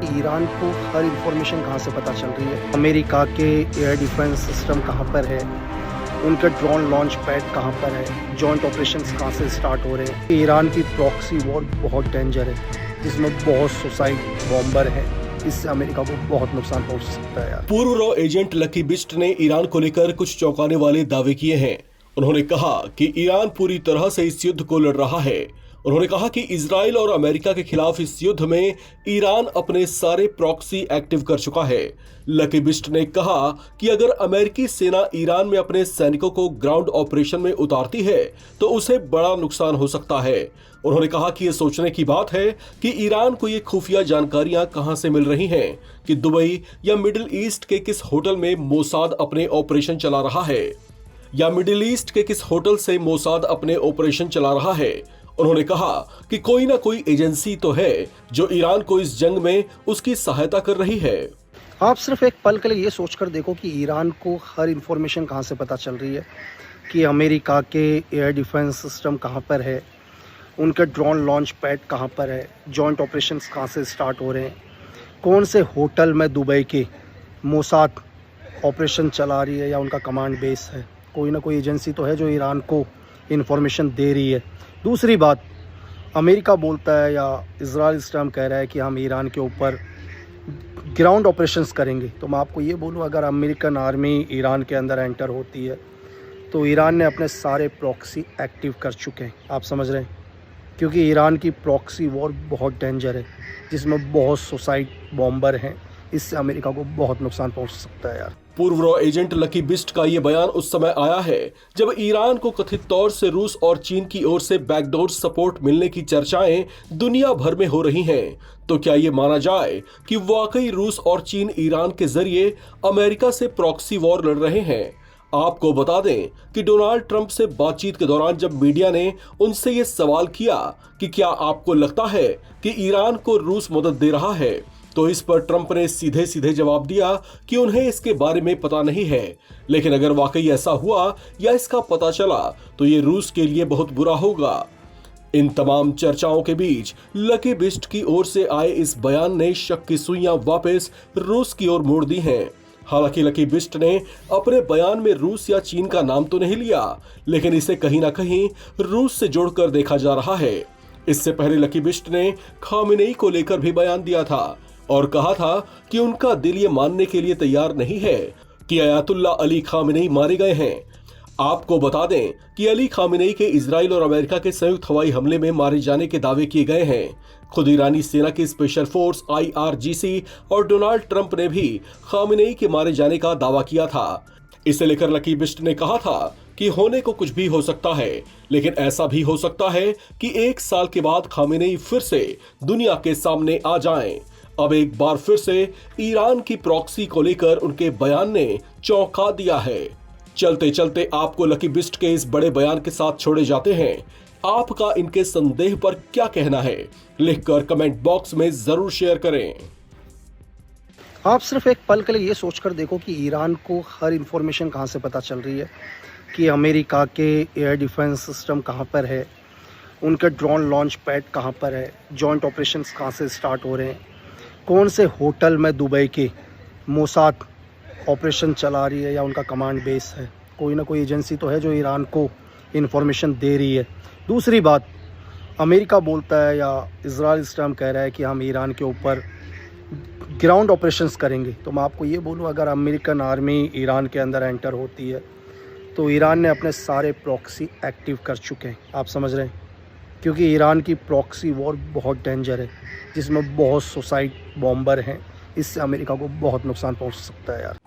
कि ईरान को हर इंफॉर्मेशन कहाँ से पता चल रही है, अमेरिका के एयर डिफेंस सिस्टम कहाँ पर है, उनके ड्रोन लॉन्च पैड कहाँ पर है, जॉइंट ऑपरेशंस कहाँ से स्टार्ट हो रहे हैं। ईरान की प्रॉक्सी वॉर बहुत डेंजर है, जिसमें बहुत सुसाइड बॉम्बर है। इससे अमेरिका को बहुत नुकसान पहुंच सकता है यार। पूर्व रॉ एजेंट लकी बिस्ट ने ईरान को लेकर कुछ चौंकाने वाले दावे किए हैं। उन्होंने कहा कि ईरान पूरी तरह से इस युद्ध को लड़ रहा है। उन्होंने कहा कि इजराइल और अमेरिका के खिलाफ इस युद्ध में ईरान अपने सारे प्रॉक्सी एक्टिव कर चुका है। लकी बिस्ट ने कहा कि अगर अमेरिकी सेना ईरान में अपने सैनिकों को ग्राउंड ऑपरेशन में उतारती है तो उसे बड़ा नुकसान हो सकता है। उन्होंने कहा कि यह सोचने की बात है कि ईरान को ये खुफिया जानकारियां कहां से मिल रही हैं कि दुबई या मिडिल ईस्ट के किस होटल में मोसाद अपने ऑपरेशन चला रहा है, या मिडिल ईस्ट के किस होटल से मोसाद अपने ऑपरेशन चला रहा है। उन्होंने कहा कि कोई ना कोई एजेंसी तो है जो ईरान को इस जंग में उसकी सहायता कर रही है। आप सिर्फ एक पल के लिए ये सोचकर देखो कि ईरान को हर इंफॉर्मेशन कहाँ से पता चल रही है कि अमेरिका के एयर डिफेंस सिस्टम कहाँ पर है, उनके ड्रोन लॉन्च पैड कहाँ पर है, जॉइंट ऑपरेशंस कहाँ से स्टार्ट हो रहे हैं, कौन से होटल में दुबई के मोसाद ऑपरेशन चला रही है या उनका कमांड बेस है। कोई ना कोई एजेंसी तो है जो ईरान को इन्फॉर्मेशन दे रही है। दूसरी बात, अमेरिका बोलता है या इजराइल इस टाइम कह रहा है कि हम ईरान के ऊपर ग्राउंड ऑपरेशंस करेंगे। तो मैं आपको ये बोलूँ, अगर अमेरिकन आर्मी ईरान के अंदर एंटर होती है तो ईरान ने अपने सारे प्रॉक्सी एक्टिव कर चुके हैं। आप समझ रहे हैं, क्योंकि ईरान की प्रॉक्सी वॉर बहुत डेंजर है, जिसमें बहुत सुसाइड बॉम्बर हैं। इससे अमेरिका को बहुत नुकसान पहुंच सकता है यार। पूर्व रॉ एजेंट लकी बिस्ट का ये बयान उस समय आया है जब ईरान को कथित तौर से रूस और चीन की ओर से बैकडोर सपोर्ट मिलने की चर्चाएं दुनिया भर में हो रही हैं। तो क्या ये माना जाए कि वाकई रूस और चीन ईरान के जरिए अमेरिका से प्रॉक्सी वॉर लड़ रहे हैं? आपको बता दें कि डोनाल्ड ट्रंप से बातचीत के दौरान जब मीडिया ने उनसे ये सवाल किया कि क्या आपको लगता है कि ईरान को रूस मदद दे रहा है, तो इस पर ट्रंप ने सीधे सीधे जवाब दिया कि उन्हें इसके बारे में पता नहीं है, लेकिन अगर वाकई ऐसा हुआ या इसका पता चला तो ये रूस के लिए बहुत बुरा होगा। इन तमाम चर्चाओं के बीच लकी बिस्ट की ओर से आए इस बयान ने शक की सुइयां वापस रूस की ओर मोड़ दी हैं। हालांकि लकी बिस्ट ने अपने बयान में रूस या चीन का नाम तो नहीं लिया, लेकिन इसे कहीं ना कहीं रूस से जोड़कर देखा जा रहा है। इससे पहले लकी बिस्ट ने खामेनेई को लेकर भी बयान दिया था और कहा था कि उनका दिल ये मानने के लिए तैयार नहीं है कि अयातुल्ला अली खामेनेई मारे गए हैं। आपको बता दें कि अली खामेनेई के इजराइल और अमेरिका के संयुक्त हवाई हमले में मारे जाने के दावे किए गए हैं। खुद ईरानी सेना की स्पेशल फोर्स IRGC और डोनाल्ड ट्रंप ने भी खामेनेई के मारे जाने का दावा किया था। इसे लेकर लकी बिस्ट ने कहा था कि होने को कुछ भी हो सकता है, लेकिन ऐसा भी हो सकता है कि 1 साल के बाद खामेनेई फिर से दुनिया के सामने आ जाएं। अब एक बार फिर से ईरान की प्रॉक्सी को लेकर उनके बयान ने चौंका दिया है। चलते चलते आपको लकी बिस्ट के इस बड़े बयान के साथ छोड़े जाते हैं। आपका इनके संदेह पर क्या कहना है, लिखकर कमेंट बॉक्स में जरूर शेयर करें। आप सिर्फ एक पल के लिए ये सोचकर देखो कि ईरान को हर इंफॉर्मेशन कहाँ से पता चल रही है कि अमेरिका के एयर डिफेंस सिस्टम कहाँ पर है, उनके ड्रोन लॉन्च पैड कहाँ पर है, जॉइंट ऑपरेशंस कहाँ से स्टार्ट हो रहे हैं, कौन से होटल में दुबई के मोसाद ऑपरेशन चला रही है या उनका कमांड बेस है। कोई ना कोई एजेंसी तो है जो ईरान को इन्फॉर्मेशन दे रही है। दूसरी बात, अमेरिका बोलता है या इजराइल इस टाइम कह रहा है कि हम ईरान के ऊपर ग्राउंड ऑपरेशंस करेंगे। तो मैं आपको ये बोलूँ, अगर अमेरिकन आर्मी ईरान के अंदर एंटर होती है तो ईरान ने अपने सारे प्रॉक्सी एक्टिव कर चुके हैं। आप समझ रहे हैं, क्योंकि ईरान की प्रॉक्सी वॉर बहुत डेंजर है, जिसमें बहुत सुसाइड बॉम्बर हैं। इससे अमेरिका को बहुत नुकसान पहुंच सकता है यार।